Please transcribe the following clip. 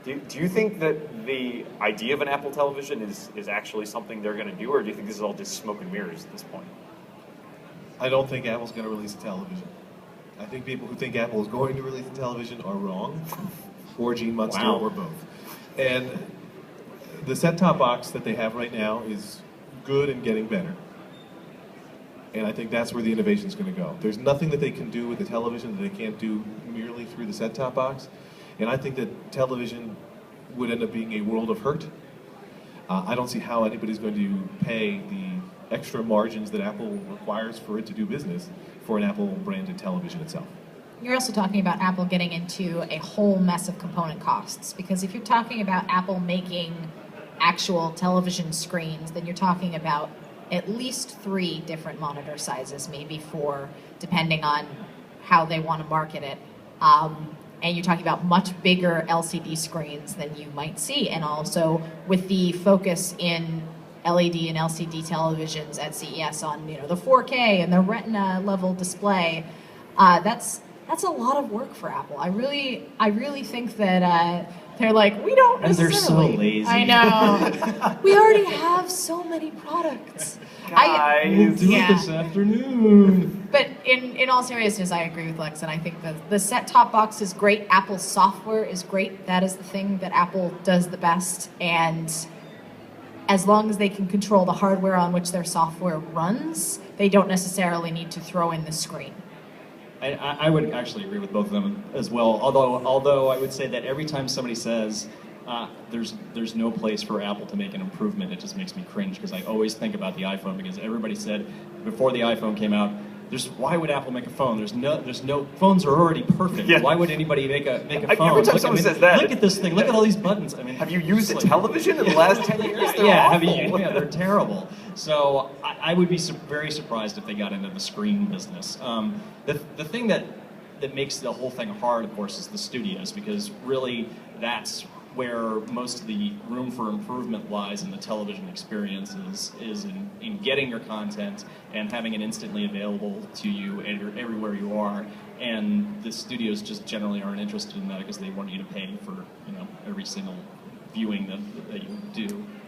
Do you think that the idea of an Apple television is actually something they're going to do, or do you think this is all just smoke and mirrors at this point? I don't think Apple's going to release a television. I think people who think Apple is going to release a television are wrong, or Gene Munster, or both. And the set-top box that they have right now is good and getting better. And I think that's where the innovation is going to go. There's nothing that they can do with the television that they can't do merely through the set-top box. And I think that television would end up being a world of hurt. I don't see how anybody's going to pay the extra margins that Apple requires for it to do business for an Apple-branded television itself. You're also talking about Apple getting into a whole mess of component costs, because if you're talking about Apple making actual television screens, then you're talking about at least 3 different monitor sizes, maybe 4, depending on how they want to market it. And you're talking about much bigger LCD screens than you might see. And also with the focus in LED and LCD televisions at CES on the 4K and the Retina level display, that's a lot of work for Apple. I really think that they're like, we don't necessarily. And they're so lazy. I know. We already have so many products. Guys, we'll do it this afternoon. But in all seriousness, I agree with Lex, and I think the set-top box is great. Apple's software is great. That is the thing that Apple does the best. And as long as they can control the hardware on which their software runs, they don't necessarily need to throw in the screen. I would actually agree with both of them as well. Although I would say that every time somebody says there's no place for Apple to make an improvement, it just makes me cringe, because I always think about the iPhone, because everybody said before the iPhone came out, why would Apple make a phone? There's no phones are already perfect. Yeah. Why would anybody make a phone? Every time someone says that, look at this thing. Look at all these buttons. I mean, have you used a television in the last 10 years? Yeah, they're terrible. So I would be very surprised if they got into the screen business. The thing that makes the whole thing hard, of course, is the studios, because really that's where most of the room for improvement lies in the television experience, is in getting your content and having it instantly available to you everywhere you are. And the studios just generally aren't interested in that, because they want you to pay for every single viewing that you do.